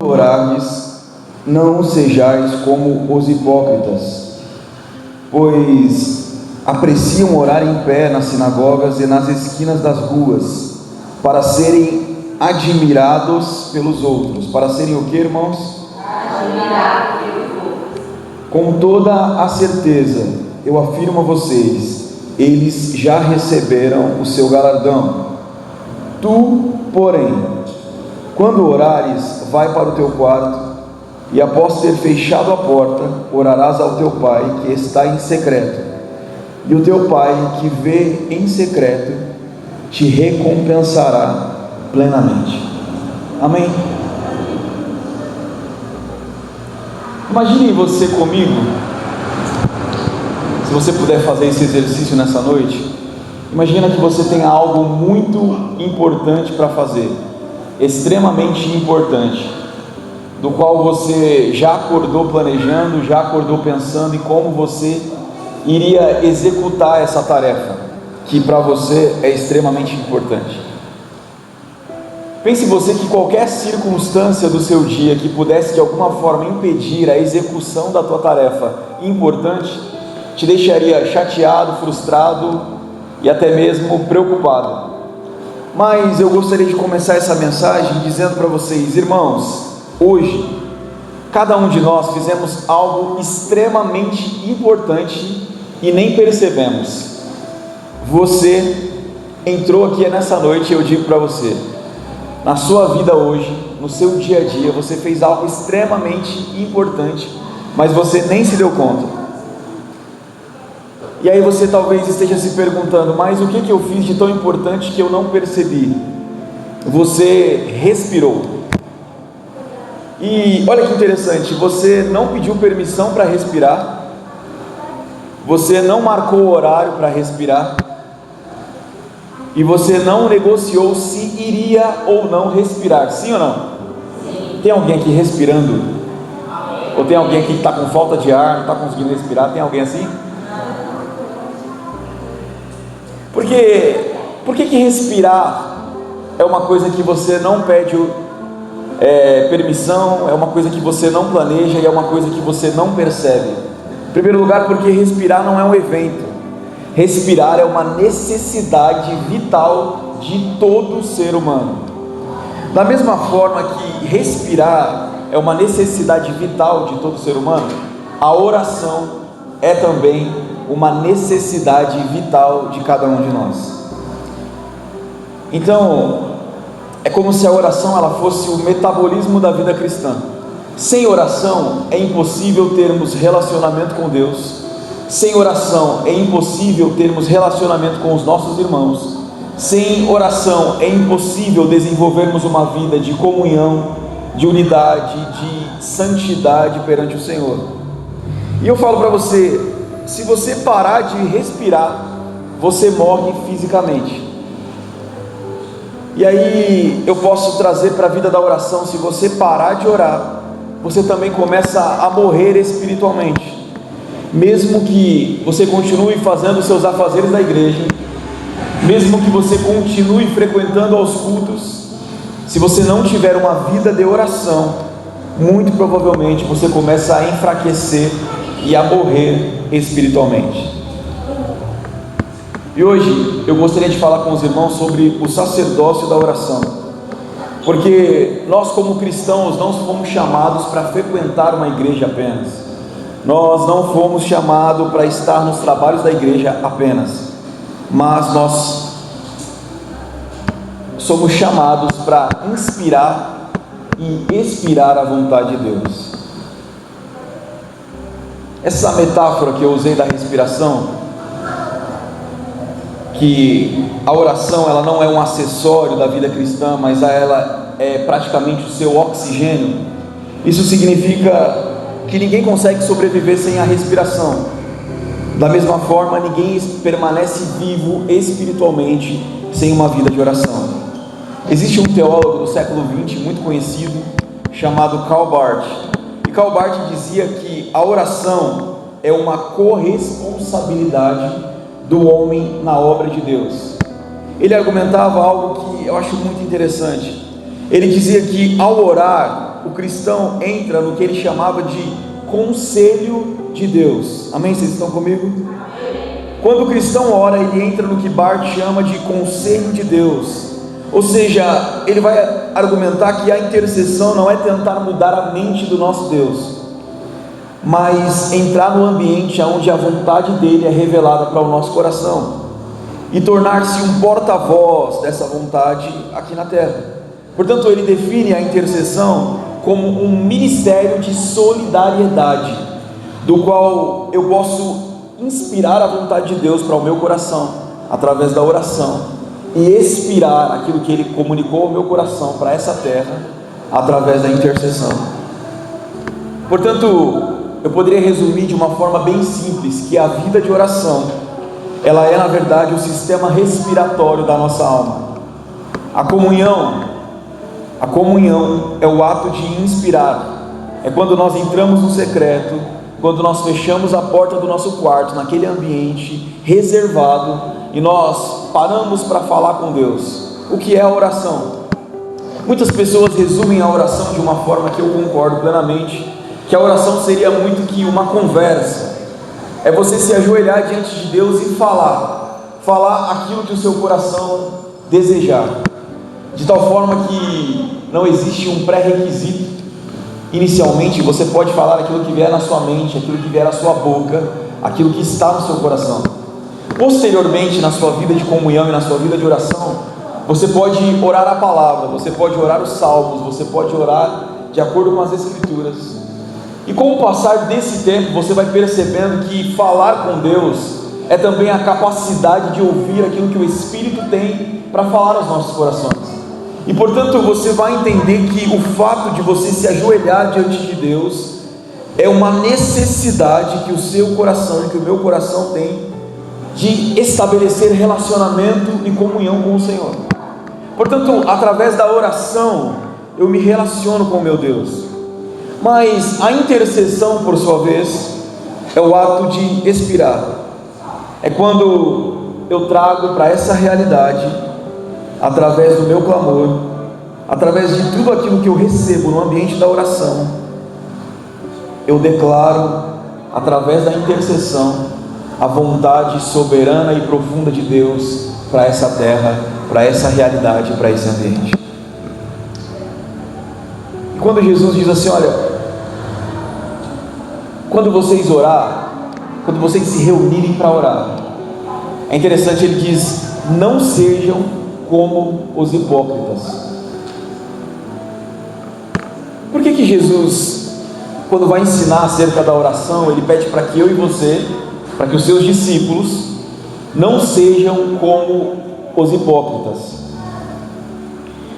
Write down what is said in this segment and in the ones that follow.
orardes, não sejais como os hipócritas, pois apreciam orar em pé nas sinagogas e nas esquinas das ruas, para serem admirados pelos outros. Para serem o que, irmãos? Admirados pelos outros. Com toda a certeza, eu afirmo a vocês, eles já receberam o seu galardão. Tu, porém, quando orares, vai para o teu quarto, e após ter fechado a porta, orarás ao teu pai que está em secreto, e o teu pai que vê em secreto te recompensará plenamente. Amém? Imagine você comigo, se você puder fazer esse exercício nessa noite. Imagina que você tem algo muito importante para fazer, extremamente importante, do qual você já acordou planejando, já acordou pensando em como você iria executar essa tarefa, que para você é extremamente importante. Pense você que qualquer circunstância do seu dia que pudesse de alguma forma impedir a execução da tua tarefa importante, te deixaria chateado, frustrado e até mesmo preocupado. Mas eu gostaria de começar essa mensagem dizendo para vocês, irmãos, hoje, cada um de nós fizemos algo extremamente importante e nem percebemos. Você entrou aqui nessa noite e eu digo para você, na sua vida hoje, no seu dia a dia, você fez algo extremamente importante, mas você nem se deu conta. E aí você talvez esteja se perguntando, mas o que eu fiz de tão importante que eu não percebi? Você respirou. E olha que interessante, você não pediu permissão para respirar, você não marcou o horário para respirar, e você não negociou se iria ou não respirar, sim ou não? Sim. Tem alguém aqui respirando? Ou tem alguém aqui que está com falta de ar, não está conseguindo respirar? Tem alguém assim? Por que respirar é uma coisa que você não pede permissão, é uma coisa que você não planeja e é uma coisa que você não percebe? Em primeiro lugar, porque respirar não é um evento. Respirar é uma necessidade vital de todo ser humano. Da mesma forma que respirar é uma necessidade vital de todo ser humano, a oração é também uma necessidade vital de cada um de nós. Então, é como se a oração ela fosse o metabolismo da vida cristã. Sem oração é impossível termos relacionamento com Deus. Sem oração é impossível termos relacionamento com os nossos irmãos. Sem oração é impossível desenvolvermos uma vida de comunhão, de unidade, de santidade perante o Senhor. E eu falo para você, se você parar de respirar, você morre fisicamente. E aí eu posso trazer para a vida da oração, se você parar de orar, você também começa a morrer espiritualmente. Mesmo que você continue fazendo os seus afazeres da igreja, mesmo que você continue frequentando aos cultos, se você não tiver uma vida de oração, muito provavelmente você começa a enfraquecer e a morrer espiritualmente. E hoje eu gostaria de falar com os irmãos sobre o sacerdócio da oração, porque nós como cristãos não fomos chamados para frequentar uma igreja apenas. Nós não fomos chamados para estar nos trabalhos da igreja apenas, mas nós somos chamados para inspirar e expirar a vontade de Deus. Essa metáfora que eu usei da respiração, que a oração ela não é um acessório da vida cristã, mas ela é praticamente o seu oxigênio. Isso significa que ninguém consegue sobreviver sem a respiração. Da mesma forma, ninguém permanece vivo espiritualmente sem uma vida de oração. Existe um teólogo do século XX muito conhecido, chamado Karl Barth. E Karl Barth dizia que a oração é uma corresponsabilidade do homem na obra de Deus. Ele argumentava algo que eu acho muito interessante. Ele dizia que ao orar, o cristão entra no que ele chamava de conselho de Deus. Amém? Vocês estão comigo? Quando o cristão ora, ele entra no que Bart chama de conselho de Deus. Ou seja, ele vai argumentar que a intercessão não é tentar mudar a mente do nosso Deus, mas entrar no ambiente onde a vontade dele é revelada para o nosso coração e tornar-se um porta-voz dessa vontade aqui na terra. Portanto, ele define a intercessão como um ministério de solidariedade, do qual eu posso inspirar a vontade de Deus para o meu coração através da oração e expirar aquilo que ele comunicou ao meu coração para essa terra através da intercessão. Portanto, eu poderia resumir de uma forma bem simples que a vida de oração, ela é na verdade o sistema respiratório da nossa alma. A comunhão é o ato de inspirar, é quando nós entramos no secreto, quando nós fechamos a porta do nosso quarto, naquele ambiente reservado, e nós paramos para falar com Deus. O que é a oração? Muitas pessoas resumem a oração de uma forma que eu concordo plenamente, que a oração seria muito que uma conversa, é você se ajoelhar diante de Deus e falar aquilo que o seu coração desejar, de tal forma que não existe um pré-requisito. Inicialmente você pode falar aquilo que vier na sua mente, aquilo que vier na sua boca, aquilo que está no seu coração. Posteriormente, na sua vida de comunhão e na sua vida de oração, você pode orar a palavra, você pode orar os salmos, você pode orar de acordo com as escrituras. E com o passar desse tempo, você vai percebendo que falar com Deus é também a capacidade de ouvir aquilo que o Espírito tem para falar aos nossos corações. E portanto você vai entender que o fato de você se ajoelhar diante de Deus é uma necessidade que o seu coração, que o meu coração tem, de estabelecer relacionamento e comunhão com o Senhor. Portanto, através da oração, eu me relaciono com o meu Deus. Mas a intercessão, por sua vez, é o ato de expirar. É quando eu trago para essa realidade, através do meu clamor, através de tudo aquilo que eu recebo no ambiente da oração, eu declaro, através da intercessão, a vontade soberana e profunda de Deus para essa terra, para essa realidade, para esse ambiente. E quando Jesus diz assim, olha, quando vocês orar, quando vocês se reunirem para orar, é interessante, ele diz, não sejam como os hipócritas. Por que Jesus, quando vai ensinar acerca da oração, ele pede para que eu e você, para que os seus discípulos não sejam como os hipócritas?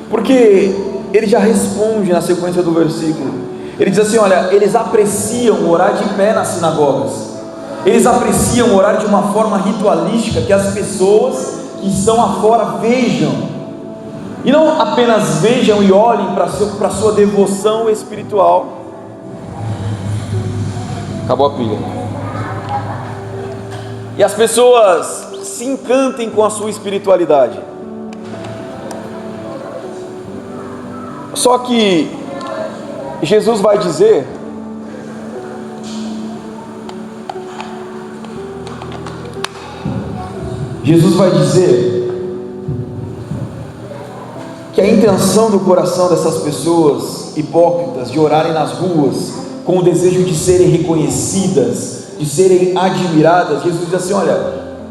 Porque ele já responde na sequência do versículo. Ele diz assim, olha, eles apreciam orar de pé nas sinagogas, eles apreciam orar de uma forma ritualística, que as pessoas que estão afora vejam, e não apenas vejam e olhem para a sua devoção espiritual. Acabou a pilha. E as pessoas se encantem com a sua espiritualidade. Só que Jesus vai dizer que a intenção do coração dessas pessoas hipócritas de orarem nas ruas com o desejo de serem reconhecidas, de serem admiradas, Jesus diz assim, olha,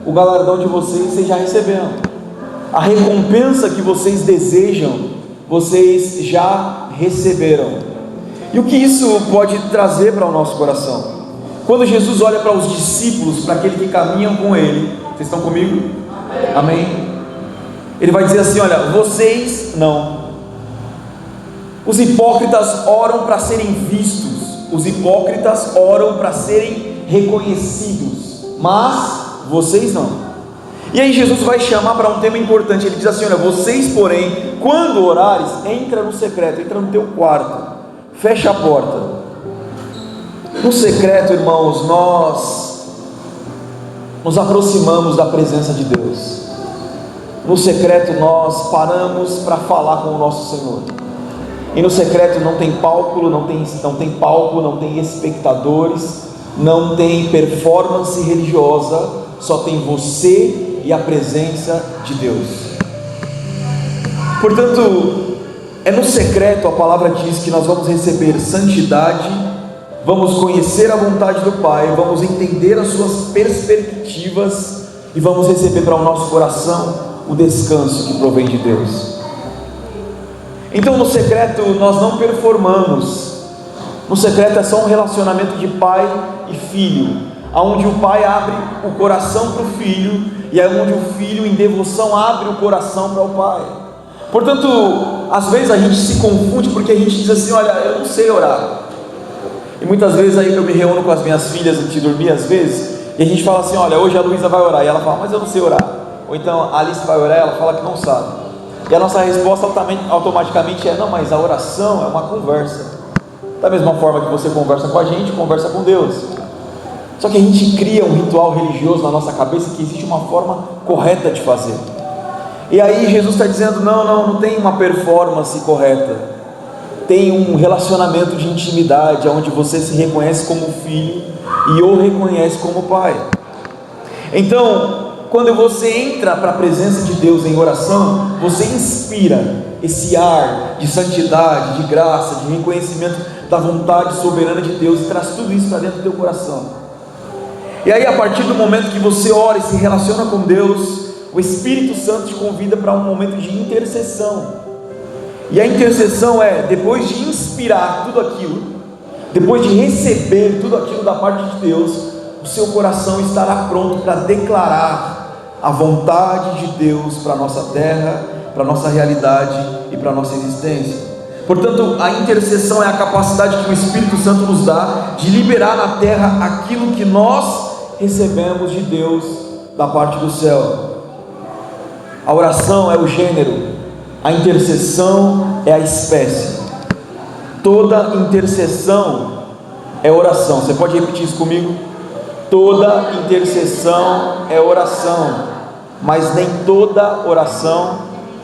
o galardão de vocês já receberam, a recompensa que vocês desejam, vocês já receberam. E o que isso pode trazer para o nosso coração? Quando Jesus olha para os discípulos, para aqueles que caminham com Ele, vocês estão comigo? Amém? Ele vai dizer assim, olha, vocês não. Os hipócritas oram para serem vistos, os hipócritas oram para serem reconhecidos, mas vocês não. E aí Jesus vai chamar para um tema importante. Ele diz assim, olha, vocês porém, quando orares, entra no secreto, entra no teu quarto, fecha a porta. No secreto, irmãos, nós nos aproximamos da presença de Deus. No secreto nós paramos para falar com o nosso Senhor. E no secreto não tem palco, não tem espectadores, não tem performance religiosa, só tem você e a presença de Deus. Portanto, é no secreto, a palavra diz que nós vamos receber santidade, vamos conhecer a vontade do Pai, vamos entender as suas perspectivas e vamos receber para o nosso coração o descanso que provém de Deus. Então no secreto nós não performamos, no secreto é só um relacionamento de pai e filho, onde o pai abre o coração para o filho e é onde o filho em devoção abre o coração para o pai. Portanto, às vezes a gente se confunde porque a gente diz assim: olha, eu não sei orar. E muitas vezes aí eu me reúno com as minhas filhas antes de dormir às vezes, e a gente fala assim: olha, hoje a Luísa vai orar, e ela fala: mas eu não sei orar. Ou então a Alice vai orar, ela fala que não sabe. E a nossa resposta automaticamente é: não, mas a oração é uma conversa. Da mesma forma que você conversa com a gente, conversa com Deus. Só que a gente cria um ritual religioso na nossa cabeça que existe uma forma correta de fazer. E aí Jesus está dizendo: não tem uma performance correta. Tem um relacionamento de intimidade, onde você se reconhece como filho e o reconhece como pai. Então, quando você entra para a presença de Deus em oração, você inspira esse ar de santidade, de graça, de reconhecimento da vontade soberana de Deus, e traz tudo isso para dentro do teu coração. E aí, a partir do momento que você ora e se relaciona com Deus, o Espírito Santo te convida para um momento de intercessão. E a intercessão é, depois de inspirar tudo aquilo, depois de receber tudo aquilo da parte de Deus, o seu coração estará pronto para declarar a vontade de Deus para a nossa terra, para a nossa realidade e para a nossa existência. Portanto, a intercessão é a capacidade que o Espírito Santo nos dá de liberar na terra aquilo que nós recebemos de Deus da parte do céu. A oração é o gênero, a intercessão é a espécie. Toda intercessão é oração. Você pode repetir isso comigo? Toda intercessão é oração, mas nem toda oração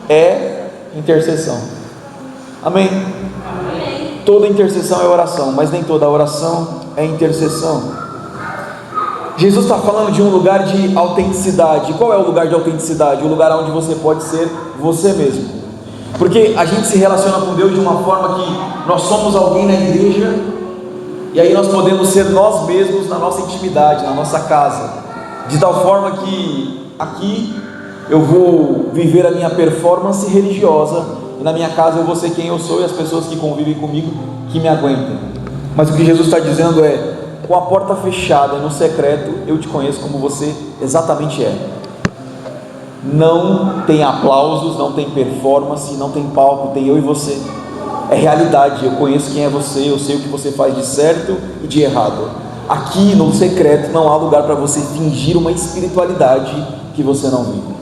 é intercessão. Amém? Amém. Toda intercessão é oração, mas nem toda oração é intercessão. Jesus está falando de um lugar de autenticidade. Qual é o lugar de autenticidade? O lugar onde você pode ser você mesmo. Porque a gente se relaciona com Deus de uma forma que nós somos alguém na igreja, e aí nós podemos ser nós mesmos na nossa intimidade, na nossa casa, de tal forma que aqui eu vou viver a minha performance religiosa, e na minha casa eu vou ser quem eu sou, e as pessoas que convivem comigo que me aguentem. Mas o que Jesus está dizendo é: com a porta fechada, no secreto, eu te conheço como você exatamente é. Não tem aplausos, não tem performance, não tem palco, tem eu e você. É realidade, eu conheço quem é você, eu sei o que você faz de certo e de errado. Aqui no secreto não há lugar para você fingir uma espiritualidade que você não vive.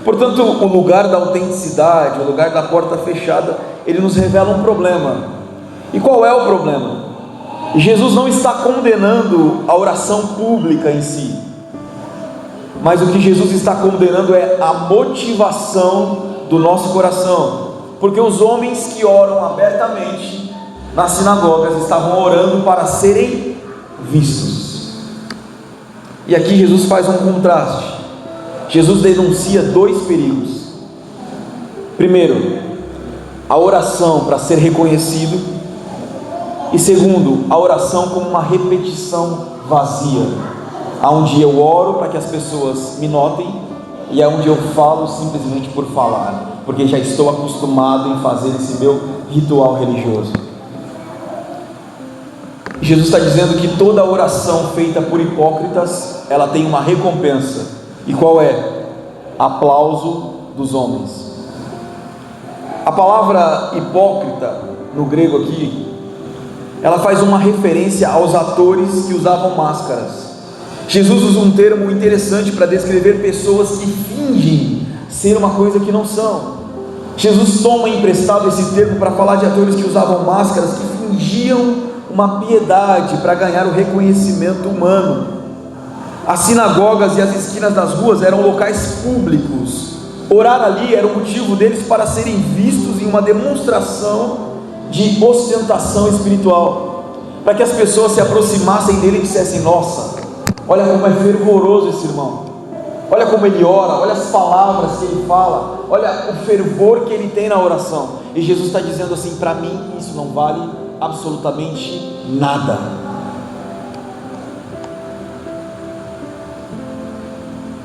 Portanto, o lugar da autenticidade, o lugar da porta fechada, ele nos revela um problema. E qual é o problema? Jesus não está condenando a oração pública em si, mas o que Jesus está condenando é a motivação do nosso coração. Porque os homens que oram abertamente nas sinagogas estavam orando para serem vistos. E aqui Jesus faz um contraste. Jesus denuncia dois perigos. Primeiro, a oração para ser reconhecido, e segundo, a oração como uma repetição vazia, onde eu oro para que as pessoas me notem, e é onde eu falo simplesmente por falar, porque já estou acostumado em fazer esse meu ritual religioso. Jesus está dizendo que toda oração feita por hipócritas, ela tem uma recompensa. E qual é? Aplauso dos homens. A palavra hipócrita no grego aqui, ela faz uma referência aos atores que usavam máscaras. Jesus usa um termo interessante para descrever pessoas que fingem ser uma coisa que não são. Jesus toma emprestado esse termo para falar de atores que usavam máscaras, que fingiam uma piedade para ganhar o reconhecimento humano. As sinagogas e as esquinas das ruas eram locais públicos. Orar ali era o motivo deles para serem vistos em uma demonstração de ostentação espiritual, para que as pessoas se aproximassem dele e dissessem: nossa, olha como é fervoroso esse irmão, olha como ele ora, olha as palavras que ele fala, olha o fervor que ele tem na oração. E Jesus está dizendo assim: para mim isso não vale absolutamente nada.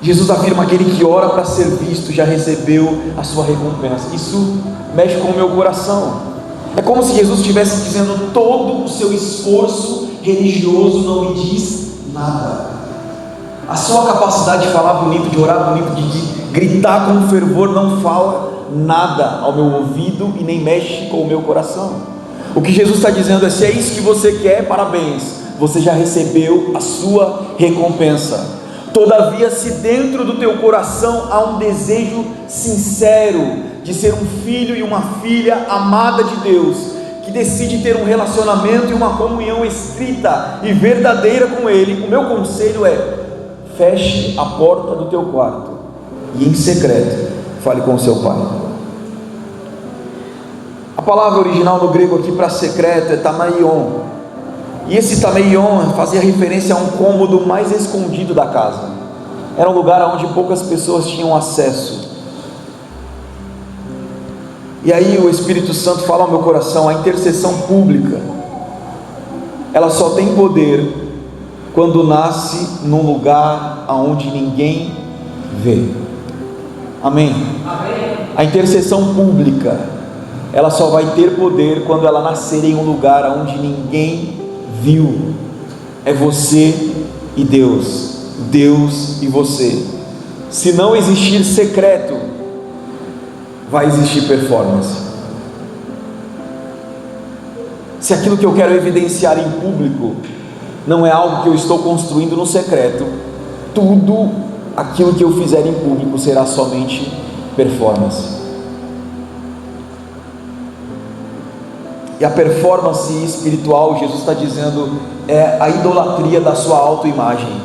Jesus afirma: aquele que ora para ser visto já recebeu a sua recompensa. Isso mexe com o meu coração. É como se Jesus estivesse dizendo: todo o seu esforço religioso não me diz nada. A sua capacidade de falar bonito, de orar bonito, de gritar com fervor não fala nada ao meu ouvido e nem mexe com o meu coração. O que Jesus está dizendo é: se é isso que você quer, parabéns, você já recebeu a sua recompensa. Todavia, se dentro do teu coração há um desejo sincero de ser um filho e uma filha amada de Deus, que decide ter um relacionamento e uma comunhão estrita e verdadeira com Ele, o meu conselho é: feche a porta do teu quarto e em secreto fale com o seu pai. A palavra original no grego aqui para secreto é tamaion, e esse tamaion fazia referência a um cômodo mais escondido da casa. Era um lugar onde poucas pessoas tinham acesso. E aí o Espírito Santo fala ao meu coração: a intercessão pública, ela só tem poder quando nasce num lugar onde ninguém vê. Amém? Amém. A intercessão pública, ela só vai ter poder quando ela nascer em um lugar onde ninguém viu. É você e Deus, Deus e você. Se não existir secreto, vai existir performance. Se aquilo que eu quero evidenciar em público não é algo que eu estou construindo no secreto, tudo aquilo que eu fizer em público será somente performance. E a performance espiritual, Jesus está dizendo, é a idolatria da sua autoimagem,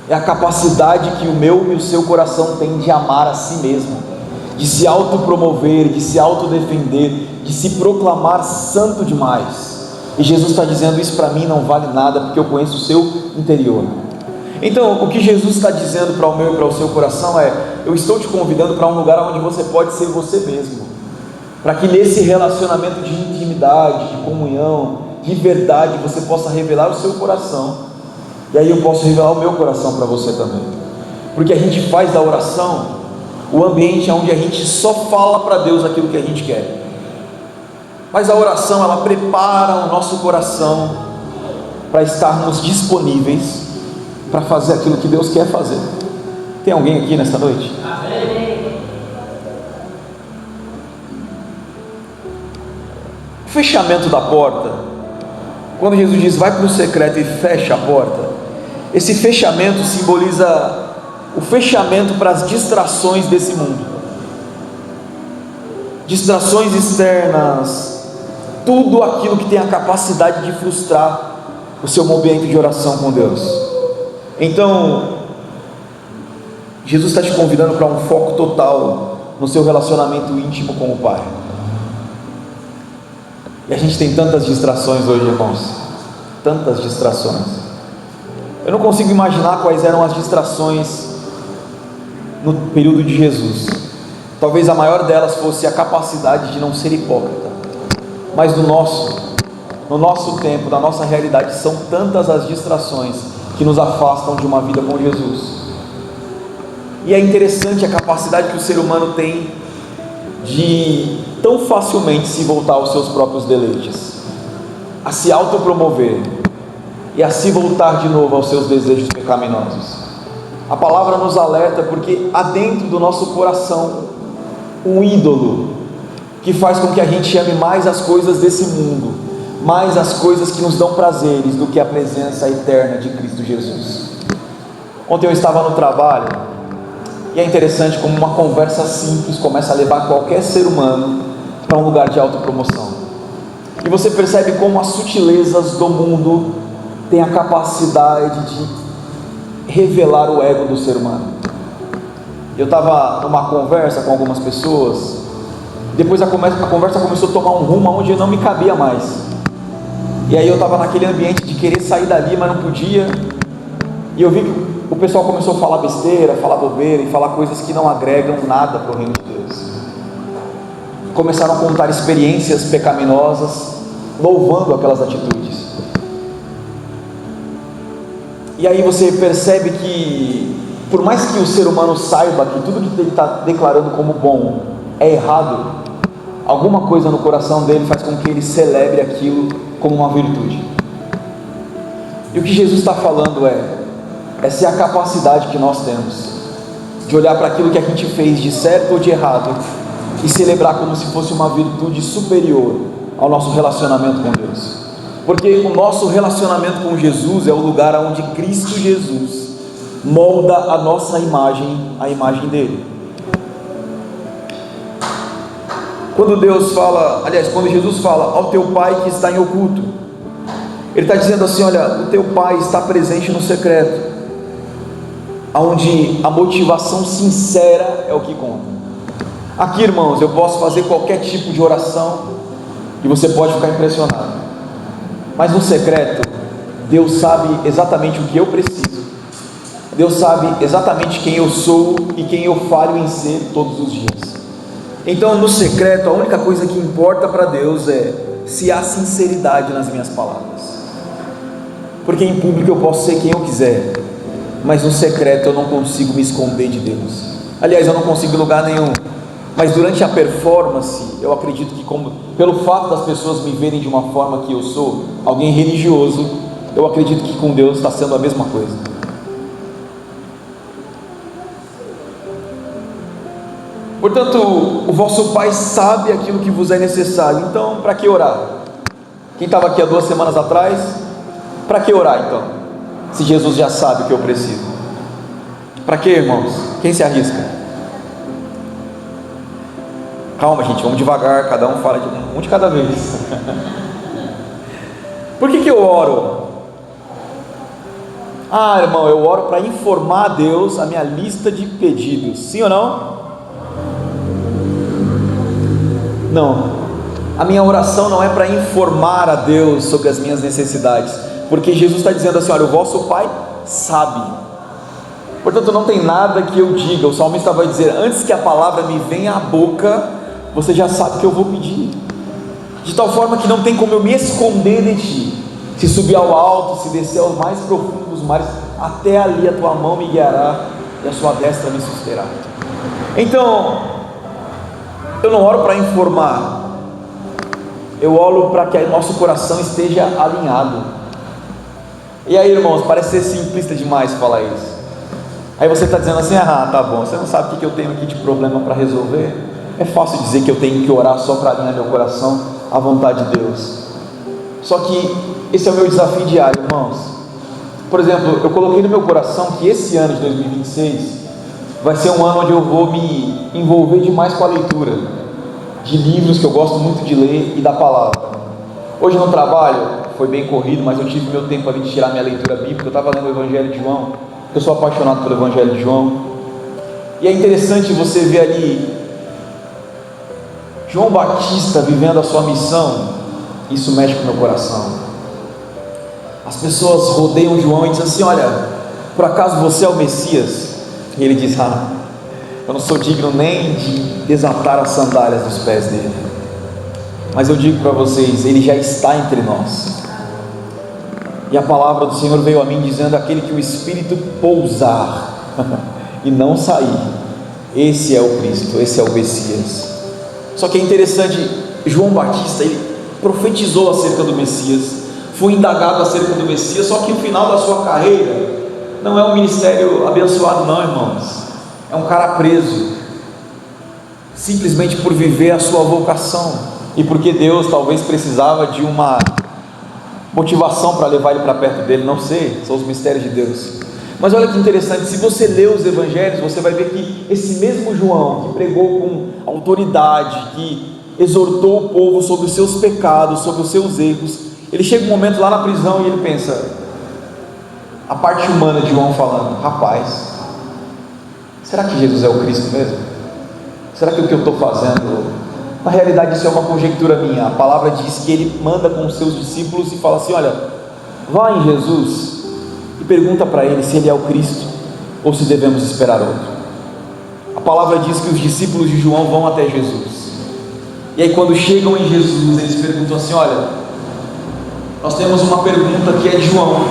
é a capacidade que o meu e o seu coração tem de amar a si mesmo, de se autopromover, de se autodefender, de se proclamar santo demais. E Jesus está dizendo: isso para mim não vale nada, porque eu conheço o seu interior. Então o que Jesus está dizendo para o meu e para o seu coração é: eu estou te convidando para um lugar onde você pode ser você mesmo, para que nesse relacionamento de intimidade, de comunhão, de verdade, você possa revelar o seu coração, e aí eu posso revelar o meu coração para você também, porque a gente faz da oração o ambiente onde a gente só fala para Deus aquilo que a gente quer. Mas a oração, ela prepara o nosso coração para estarmos disponíveis para fazer aquilo que Deus quer fazer. Tem alguém aqui nesta noite? Amém. O fechamento da porta, quando Jesus diz vai para o secreto e fecha a porta, esse fechamento simboliza o fechamento para as distrações desse mundo, distrações externas, tudo aquilo que tem a capacidade de frustrar o seu momento de oração com Deus. Então Jesus está te convidando para um foco total no seu relacionamento íntimo com o Pai. E a gente tem tantas distrações hoje, irmãos, tantas distrações. Eu não consigo imaginar quais eram as distrações no período de Jesus. Talvez a maior delas fosse a capacidade de não ser hipócrita. Mas no nosso tempo, na nossa realidade, são tantas as distrações que nos afastam de uma vida com Jesus. E é interessante a capacidade que o ser humano tem de tão facilmente se voltar aos seus próprios deleites, a se autopromover e a se voltar de novo aos seus desejos pecaminosos. A palavra nos alerta porque há dentro do nosso coração um ídolo que faz com que a gente ame mais as coisas desse mundo, mais as coisas que nos dão prazeres, do que a presença eterna de Cristo Jesus. Ontem eu estava no trabalho, e é interessante como uma conversa simples começa a levar qualquer ser humano para um lugar de autopromoção. E você percebe como as sutilezas do mundo têm a capacidade de revelar o ego do ser humano. Eu estava numa conversa com algumas pessoas, Depois a conversa começou a tomar um rumo onde eu não me cabia mais. E aí eu estava naquele ambiente de querer sair dali, mas não podia. E eu vi que o pessoal começou a falar besteira, falar bobeira e falar coisas que não agregam nada para o reino de Deus. Começaram a contar experiências pecaminosas, louvando aquelas atitudes. E aí você percebe que, por mais que o ser humano saiba que tudo que ele está declarando como bom é errado, alguma coisa no coração dele faz com que ele celebre aquilo como uma virtude. E o que Jesus está falando essa é a capacidade que nós temos de olhar para aquilo que a gente fez de certo ou de errado e celebrar como se fosse uma virtude superior ao nosso relacionamento com Deus. Porque o nosso relacionamento com Jesus é o lugar onde Cristo Jesus molda a nossa imagem, a imagem dele. Quando quando Jesus fala ao teu Pai que está em oculto, Ele está dizendo assim: olha, o teu Pai está presente no secreto, onde a motivação sincera é o que conta. Aqui, irmãos, eu posso fazer qualquer tipo de oração e você pode ficar impressionado, mas no secreto, Deus sabe exatamente o que eu preciso, Deus sabe exatamente quem eu sou e quem eu falho em ser todos os dias. Então, no secreto, a única coisa que importa para Deus é se há sinceridade nas minhas palavras, porque em público eu posso ser quem eu quiser, mas no secreto eu não consigo me esconder de Deus. Aliás, eu não consigo em lugar nenhum. Mas durante a performance, eu acredito que, pelo fato das pessoas me verem de uma forma que eu sou alguém religioso, eu acredito que com Deus está sendo a mesma coisa. Portanto, o vosso Pai sabe aquilo que vos é necessário. Então, para que orar? Quem estava aqui há 2 semanas atrás, para que orar então? Se Jesus já sabe o que eu preciso. Para que, irmãos? Quem se arrisca? Calma, gente, vamos devagar, cada um fala um de cada vez. Por que eu oro? Irmão, eu oro para informar a Deus a minha lista de pedidos. Sim ou não? Não. A minha oração não é para informar a Deus sobre as minhas necessidades, porque Jesus está dizendo assim: olha, o vosso Pai sabe. Portanto, não tem nada que eu diga. O salmista vai dizer: antes que a palavra me venha à boca, você já sabe o que eu vou pedir, de tal forma que não tem como eu me esconder de ti. Se subir ao alto, se descer aos mais profundos dos mares, até ali a tua mão me guiará e a sua destra me susterá. Então, eu não oro para informar, eu oro para que o nosso coração esteja alinhado. E aí, irmãos, parece ser simplista demais falar isso. Aí você está dizendo assim: tá bom, você não sabe o que eu tenho aqui de problema para resolver? É fácil dizer que eu tenho que orar só para alinhar meu coração à vontade de Deus. Só que esse é o meu desafio diário, irmãos. Por exemplo, eu coloquei no meu coração que esse ano de 2026 vai ser um ano onde eu vou me envolver demais com a leitura de livros que eu gosto muito de ler e da palavra. Hoje no trabalho foi bem corrido, mas eu tive meu tempo ali de tirar minha leitura bíblica. Eu estava lendo o Evangelho de João. Eu sou apaixonado pelo Evangelho de João, e é interessante você ver ali João Batista vivendo a sua missão. Isso mexe com o meu coração. As pessoas rodeiam João e dizem assim: olha, por acaso você é o Messias? E ele diz: eu não sou digno nem de desatar as sandálias dos pés dele, mas eu digo para vocês, ele já está entre nós. E a palavra do Senhor veio a mim dizendo: aquele que o Espírito pousar e não sair, esse é o Cristo, esse é o Messias. Só que é interessante, João Batista, ele profetizou acerca do Messias, foi indagado acerca do Messias, só que no final da sua carreira, não é um ministério abençoado não, irmãos. É um cara preso, simplesmente por viver a sua vocação, e porque Deus talvez precisava de uma motivação para levar ele para perto dele, não sei, são os mistérios de Deus. Mas olha que interessante, se você lê os evangelhos, você vai ver que esse mesmo João, que pregou com autoridade, que exortou o povo sobre os seus pecados, sobre os seus erros, ele chega um momento lá na prisão e ele pensa, a parte humana de João falando: rapaz, será que Jesus é o Cristo mesmo? Será que o que eu estou fazendo Na realidade isso é uma conjectura minha. A palavra diz que ele manda com os seus discípulos e fala assim: olha, vá em Jesus e pergunta para ele se ele é o Cristo ou se devemos esperar outro. A palavra diz que os discípulos de João vão até Jesus, e aí quando chegam em Jesus, eles perguntam assim: olha, nós temos uma pergunta que é de João.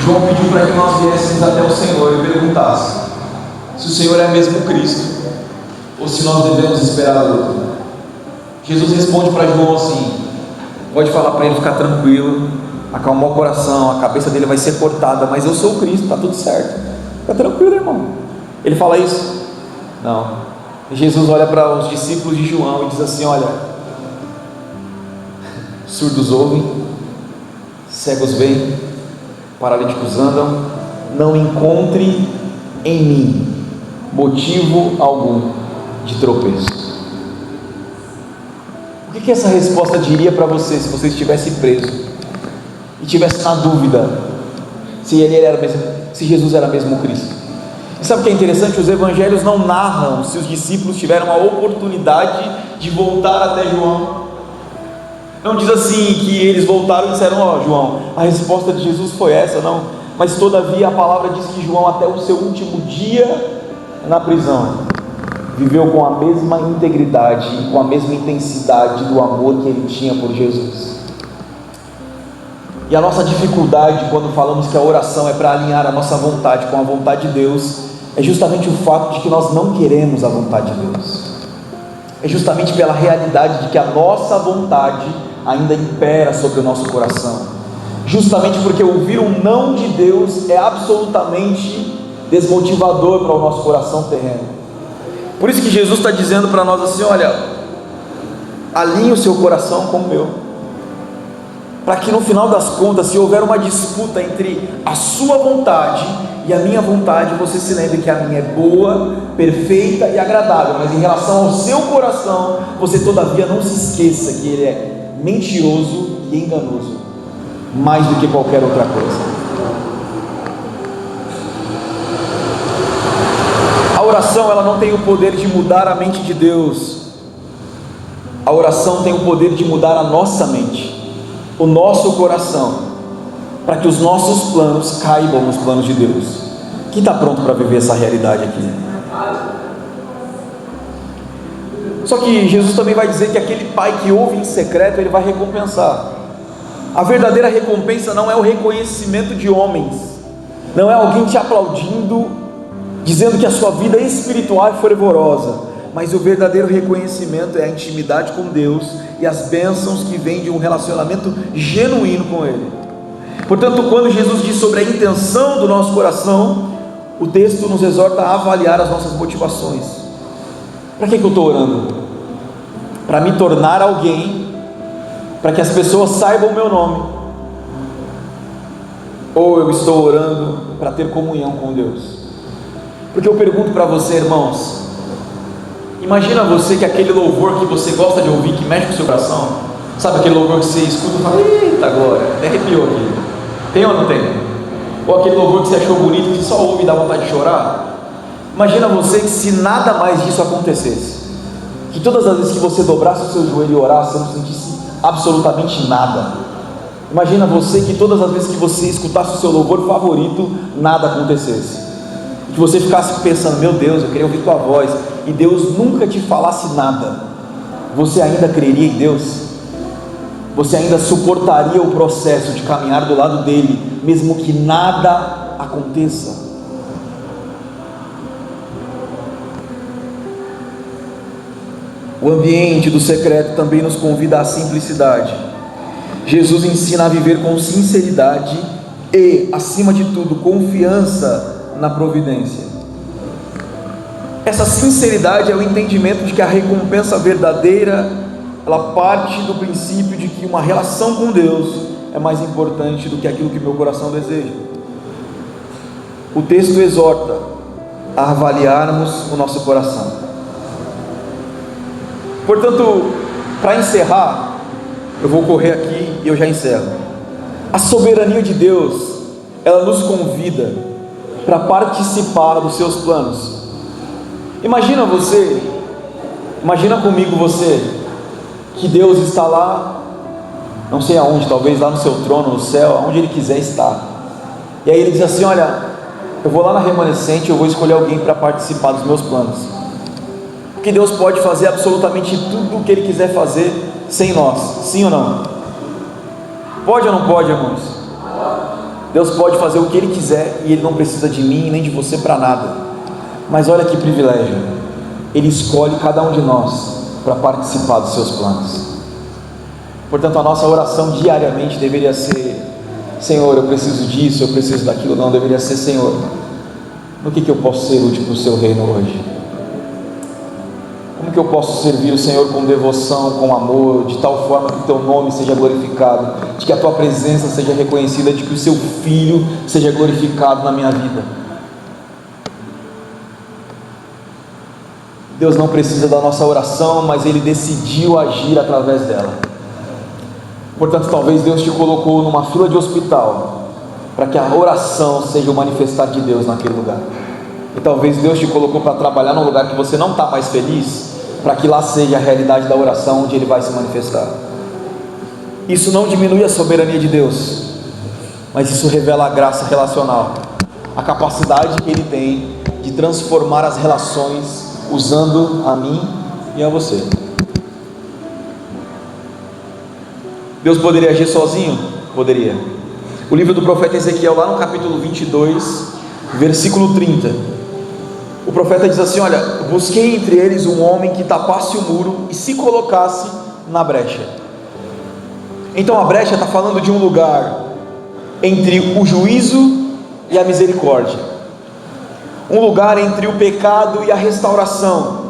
João pediu para que nós viéssemos até o Senhor e perguntasse se o Senhor é mesmo Cristo ou se nós devemos esperar outro. Jesus responde para João assim: pode falar para ele ficar tranquilo, acalmar o coração, a cabeça dele vai ser cortada, mas eu sou o Cristo, está tudo certo, fica tranquilo, irmão. Ele fala isso? Não. Jesus olha para os discípulos de João e diz assim: olha, surdos ouvem, cegos veem, paralíticos andam, não encontre em mim motivo algum de tropeço. O que essa resposta diria para você se você estivesse preso e estivesse na dúvida se Jesus era mesmo Cristo? E sabe o que é interessante? Os evangelhos não narram se os discípulos tiveram a oportunidade de voltar até João. Não diz assim que eles voltaram e disseram: ó, João, a resposta de Jesus foi essa. Não, mas todavia a palavra diz que João, até o seu último dia na prisão, viveu com a mesma integridade e com a mesma intensidade do amor que ele tinha por Jesus. E a nossa dificuldade quando falamos que a oração é para alinhar a nossa vontade com a vontade de Deus é justamente o fato de que nós não queremos a vontade de Deus. É justamente pela realidade de que a nossa vontade ainda impera sobre o nosso coração, justamente porque ouvir um não de Deus é absolutamente desmotivador para o nosso coração terreno. Por isso que Jesus está dizendo para nós assim: olha, alinhe o seu coração com o meu, para que no final das contas, se houver uma disputa entre a sua vontade e a minha vontade, você se lembre que a minha é boa, perfeita e agradável, mas em relação ao seu coração, você todavia não se esqueça que ele é mentiroso e enganoso, mais do que qualquer outra coisa. A oração, ela não tem o poder de mudar a mente de Deus. A oração tem o poder de mudar a nossa mente, o nosso coração, para que os nossos planos caibam nos planos de Deus. Quem está pronto para viver essa realidade aqui? Só que Jesus também vai dizer que aquele pai que ouve em secreto, ele vai recompensar. A verdadeira recompensa não é o reconhecimento de homens, não é alguém te aplaudindo, dizendo que a sua vida espiritual é fervorosa, mas o verdadeiro reconhecimento é a intimidade com Deus e as bênçãos que vêm de um relacionamento genuíno com Ele. Portanto, quando Jesus diz sobre a intenção do nosso coração, o texto nos exorta a avaliar as nossas motivações. Para que eu estou orando? Para me tornar alguém, para que as pessoas saibam o meu nome? Ou eu estou orando para ter comunhão com Deus? Porque eu pergunto para você, irmãos, imagina você que aquele louvor que você gosta de ouvir, que mexe com o seu coração, sabe aquele louvor que você escuta e fala: eita glória, até arrepiou aqui. Tem ou não tem? Ou aquele louvor que você achou bonito, que só ouve e dá vontade de chorar? Imagina você que se nada mais disso acontecesse, que todas as vezes que você dobrasse o seu joelho e orasse, você não sentisse absolutamente nada. Imagina você que todas as vezes que você escutasse o seu louvor favorito, nada acontecesse, que você ficasse pensando: meu Deus, eu queria ouvir tua voz, e Deus nunca te falasse nada. Você ainda creria em Deus? Você ainda suportaria o processo de caminhar do lado dele, mesmo que nada aconteça? O ambiente do secreto também nos convida à simplicidade. Jesus ensina a viver com sinceridade e, acima de tudo, confiança na providência. Essa sinceridade é o entendimento de que a recompensa verdadeira, ela parte do princípio de que uma relação com Deus é mais importante do que aquilo que meu coração deseja. O texto exorta a avaliarmos o nosso coração. Portanto, para encerrar, eu vou correr aqui e eu já encerro. A soberania de Deus, ela nos convida para participar dos seus planos. Imagina comigo você, que Deus está lá, não sei aonde, talvez lá no seu trono, no céu, aonde Ele quiser estar. E aí Ele diz assim: olha, eu vou lá na remanescente, eu vou escolher alguém para participar dos meus planos. Porque Deus pode fazer absolutamente tudo o que Ele quiser fazer sem nós, sim ou não? Pode ou não pode, irmãos? Deus pode fazer o que Ele quiser e Ele não precisa de mim nem de você para nada. Mas olha que privilégio, Ele escolhe cada um de nós para participar dos seus planos. Portanto, a nossa oração diariamente deveria ser: Senhor, eu preciso disso, eu preciso daquilo. Não, deveria ser: Senhor, no que eu posso ser útil para o seu reino hoje? Como que eu posso servir o Senhor com devoção, com amor, de tal forma que o teu nome seja glorificado, de que a tua presença seja reconhecida, de que o seu Filho seja glorificado na minha vida? Deus não precisa da nossa oração, mas Ele decidiu agir através dela. Portanto, talvez Deus te colocou numa fila de hospital para que a oração seja o manifestar de Deus naquele lugar. E talvez Deus te colocou para trabalhar num lugar que você não está mais feliz, para que lá seja a realidade da oração onde Ele vai se manifestar. Isso não diminui a soberania de Deus, mas isso revela a graça relacional, a capacidade que Ele tem de transformar as relações usando a mim e a você. Deus poderia agir sozinho? Poderia. O livro do profeta Ezequiel, lá no capítulo 22, versículo 30, o profeta diz assim: olha, busquei entre eles um homem que tapasse o muro e se colocasse na brecha. Então a brecha está falando de um lugar entre o juízo e a misericórdia, um lugar entre o pecado e a restauração,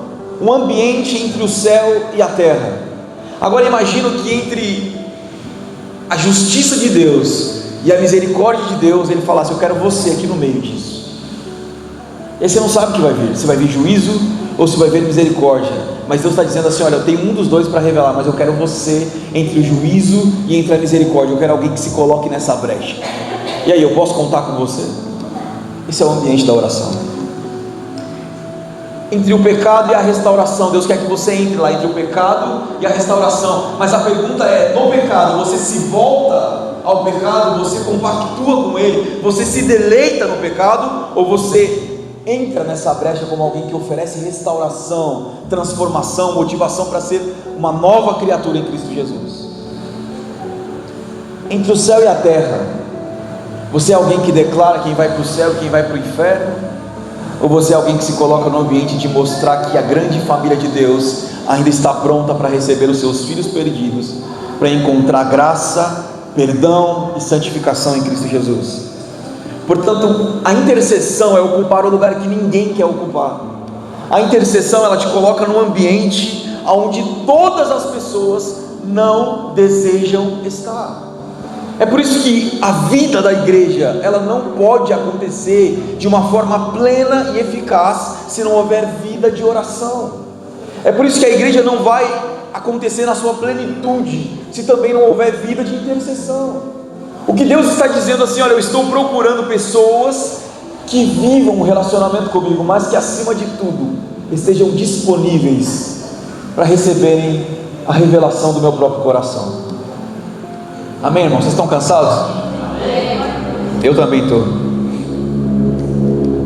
um ambiente entre o céu e a terra. Agora imagino que entre a justiça de Deus e a misericórdia de Deus, Ele falasse: eu quero você aqui no meio disso. E aí você não sabe o que vai vir, se vai vir juízo ou se vai vir misericórdia, mas Deus está dizendo assim: olha, eu tenho um dos dois para revelar, mas eu quero você entre o juízo e entre a misericórdia. Eu quero alguém que se coloque nessa brecha. E aí, eu posso contar com você? Esse é o ambiente da oração. Entre o pecado e a restauração, Deus quer que você entre lá entre o pecado e a restauração. Mas a pergunta é: no pecado você se volta ao pecado, você compactua com ele, você se deleita no pecado, ou você entra nessa brecha como alguém que oferece restauração, transformação, motivação para ser uma nova criatura em Cristo Jesus? Entre o céu e a terra, você é alguém que declara quem vai para o céu e quem vai para o inferno? Ou você é alguém que se coloca no ambiente de mostrar que a grande família de Deus ainda está pronta para receber os seus filhos perdidos, para encontrar graça, perdão e santificação em Cristo Jesus? Portanto, a intercessão é ocupar o lugar que ninguém quer ocupar. A intercessão, ela te coloca num ambiente onde todas as pessoas não desejam estar. É por isso que a vida da igreja, ela não pode acontecer de uma forma plena e eficaz se não houver vida de oração. É por isso que a igreja não vai acontecer na sua plenitude se também não houver vida de intercessão. O que Deus está dizendo assim: olha, eu estou procurando pessoas que vivam um relacionamento comigo, mas que acima de tudo estejam disponíveis para receberem a revelação do meu próprio coração. Amém, irmãos? Vocês estão cansados? Amém. Eu também estou.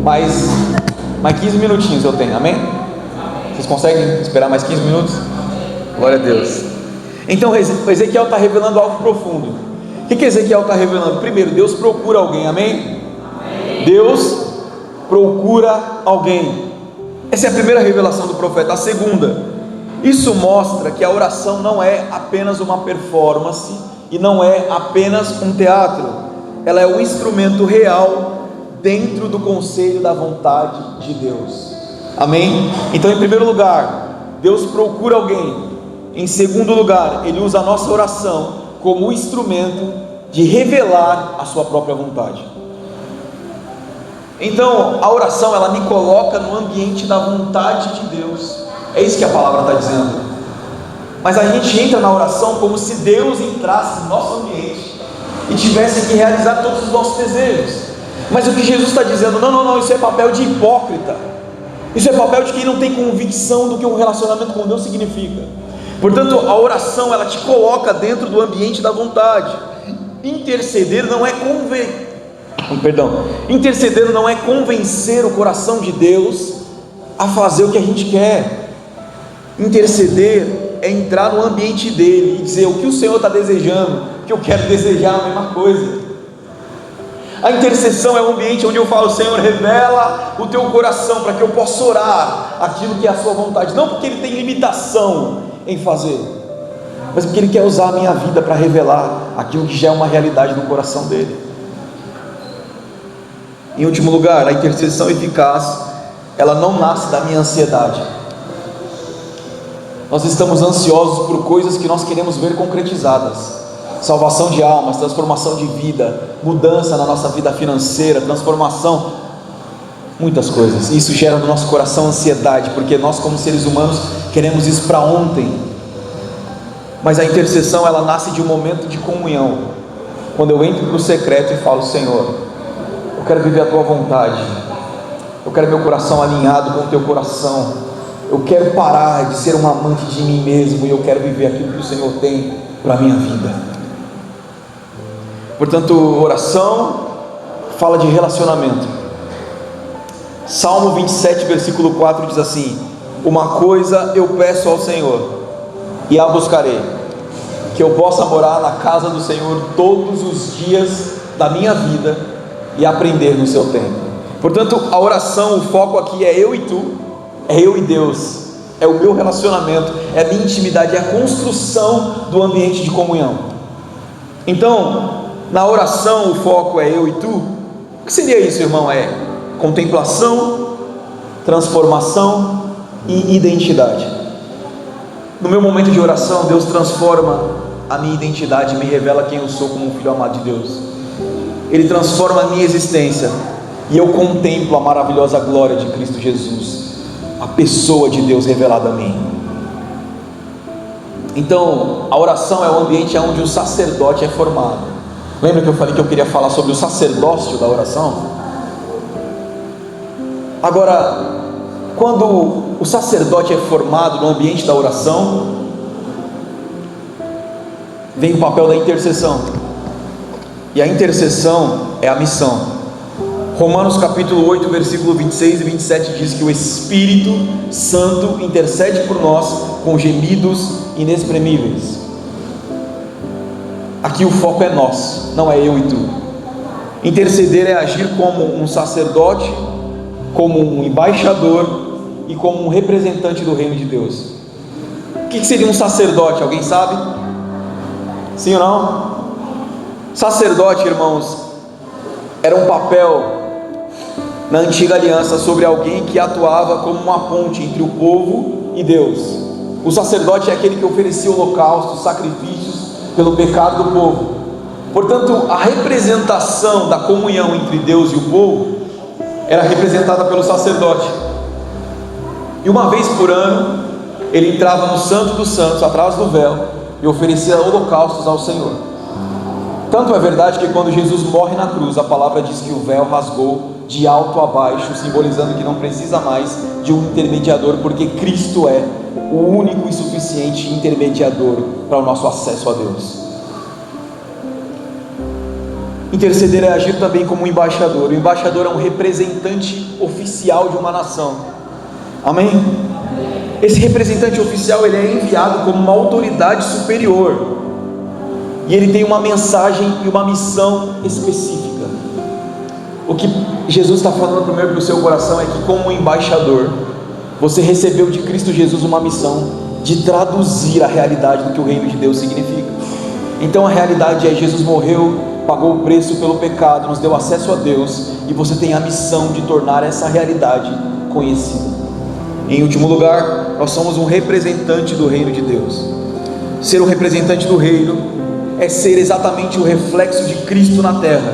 Mais 15 minutinhos eu tenho, amém? Vocês conseguem esperar mais 15 minutos? Glória a Deus. Então Ezequiel está revelando algo profundo. O que Ezequiel está revelando? Primeiro, Deus procura alguém, amém? Amém? Deus procura alguém. Essa é a primeira revelação do profeta. A segunda, isso mostra que a oração não é apenas uma performance e não é apenas um teatro. Ela é um instrumento real dentro do conselho da vontade de Deus, amém? Então, em primeiro lugar, Deus procura alguém. Em segundo lugar, Ele usa a nossa oração como instrumento de revelar a sua própria vontade. Então, a oração, ela me coloca no ambiente da vontade de Deus. É isso que a palavra está dizendo. Mas a gente entra na oração como se Deus entrasse no nosso ambiente e tivesse que realizar todos os nossos desejos. Mas o que Jesus está dizendo: não, isso é papel de hipócrita. Isso é papel de quem não tem convicção do que um relacionamento com Deus significa. Portanto, a oração, ela te coloca dentro do ambiente da vontade. Interceder não é Interceder não é convencer o coração de Deus a fazer o que a gente quer. Interceder é entrar no ambiente dele e dizer: o que o Senhor está desejando, que eu quero desejar a mesma coisa. A intercessão é um ambiente onde eu falo: Senhor, revela o teu coração para que eu possa orar aquilo que é a sua vontade, não porque ele tem limitação em fazer, mas porque ele quer usar a minha vida para revelar aquilo que já é uma realidade no coração dele. Em último lugar, a intercessão eficaz, ela não nasce da minha ansiedade. Nós estamos ansiosos por coisas que nós queremos ver concretizadas: salvação de almas, transformação de vida, mudança na nossa vida financeira, transformação, muitas coisas. Isso gera no nosso coração ansiedade, porque nós, como seres humanos, queremos isso para ontem. Mas a intercessão, ela nasce de um momento de comunhão, quando eu entro para o secreto e falo: Senhor, eu quero viver a tua vontade, eu quero meu coração alinhado com o teu coração, eu quero parar de ser um amante de mim mesmo, e eu quero viver aquilo que o Senhor tem para a minha vida. Portanto, oração fala de relacionamento. Salmo 27, versículo 4 diz assim: uma coisa eu peço ao Senhor, e a buscarei, que eu possa morar na casa do Senhor todos os dias da minha vida e aprender no seu tempo. Portanto, a oração, o foco aqui é eu e tu, é eu e Deus, é o meu relacionamento, é a minha intimidade, é a construção do ambiente de comunhão. Então, na oração o foco é eu e tu. O que seria isso, irmão? É contemplação, transformação e identidade. No meu momento de oração, Deus transforma a minha identidade, me revela quem eu sou como um filho amado de Deus. Ele transforma a minha existência, e eu contemplo a maravilhosa glória de Cristo Jesus, a pessoa de Deus revelada a mim. Então, a oração é o ambiente onde o sacerdote é formado. Lembra que eu falei que eu queria falar sobre o sacerdócio da oração? Agora, quando o sacerdote é formado no ambiente da oração, vem o papel da intercessão. E a intercessão é a missão. Romanos capítulo 8, versículo 26 e 27 diz que o Espírito Santo intercede por nós com gemidos inexprimíveis. Aqui o foco é nós, não é eu e tu. Interceder é agir como um sacerdote, como um embaixador e como um representante do reino de Deus. O que seria um sacerdote? Alguém sabe? Sim ou não? Sacerdote, irmãos, era um papel na antiga aliança sobre alguém que atuava como uma ponte entre o povo e Deus. O sacerdote é aquele que oferecia holocaustos, sacrifícios pelo pecado do povo. Portanto, a representação da comunhão entre Deus e o povo era representada pelo sacerdote. E uma vez por ano ele entrava no Santo dos Santos, atrás do véu, e oferecia holocaustos ao Senhor. Tanto é verdade que quando Jesus morre na cruz, a palavra diz que o véu rasgou de alto a baixo, simbolizando que não precisa mais de um intermediador, porque Cristo é o único e suficiente intermediador para o nosso acesso a Deus. Interceder é agir também como um embaixador. O embaixador é um representante oficial de uma nação. Amém? Esse representante oficial, ele é enviado como uma autoridade superior, e ele tem uma mensagem e uma missão específica. O que Jesus está falando primeiro para o seu coração é que, como embaixador, você recebeu de Cristo Jesus uma missão de traduzir a realidade do que o reino de Deus significa. Então a realidade é: Jesus morreu, pagou o preço pelo pecado, nos deu acesso a Deus, e você tem a missão de tornar essa realidade conhecida. Em último lugar, nós somos um representante do reino de Deus. Ser um representante do reino é ser exatamente o reflexo de Cristo na terra.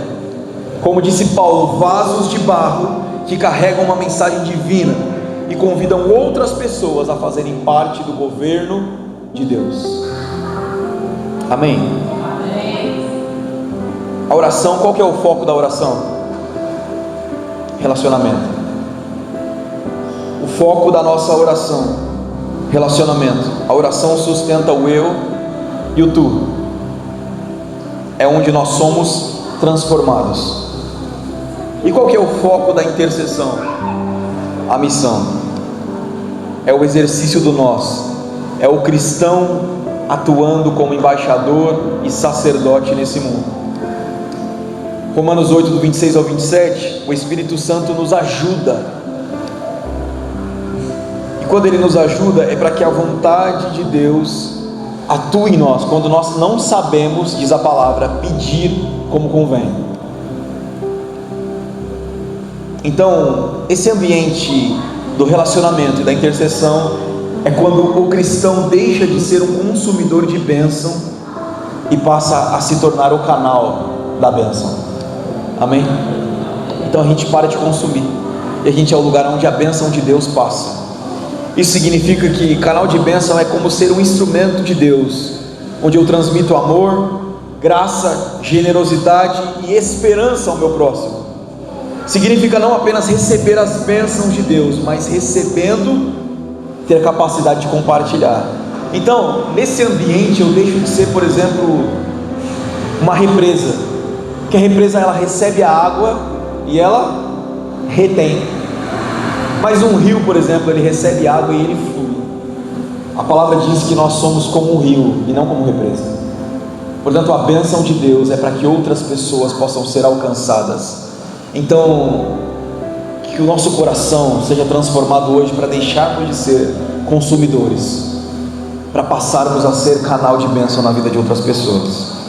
Como disse Paulo, vasos de barro que carregam uma mensagem divina e convidam outras pessoas a fazerem parte do governo de Deus. Amém? Amém. A oração, qual que é o foco da oração? Relacionamento. O foco da nossa oração, relacionamento. A oração sustenta o eu e o tu. É onde nós somos transformados. E qual que é o foco da intercessão? A missão. É o exercício do nós. É o cristão atuando como embaixador e sacerdote nesse mundo. Romanos 8, do 26 ao 27, o Espírito Santo nos ajuda. E quando Ele nos ajuda, é para que a vontade de Deus atue em nós, quando nós não sabemos, diz a palavra, pedir como convém. Então, esse ambiente do relacionamento e da intercessão é quando o cristão deixa de ser um consumidor de bênção e passa a se tornar o canal da bênção. Amém? Então a gente para de consumir e a gente é o lugar onde a bênção de Deus passa. Isso significa que canal de bênção é como ser um instrumento de Deus, onde eu transmito amor, graça, generosidade e esperança ao meu próximo. Significa não apenas receber as bênçãos de Deus, mas recebendo, ter a capacidade de compartilhar. Então, nesse ambiente eu deixo de ser, por exemplo, uma represa, que a represa ela recebe a água e ela retém. Mas um rio, por exemplo, ele recebe água e ele flui. A palavra diz que nós somos como um rio e não como represa. Portanto, a bênção de Deus é para que outras pessoas possam ser alcançadas. Então, que o nosso coração seja transformado hoje para deixarmos de ser consumidores, para passarmos a ser canal de bênção na vida de outras pessoas.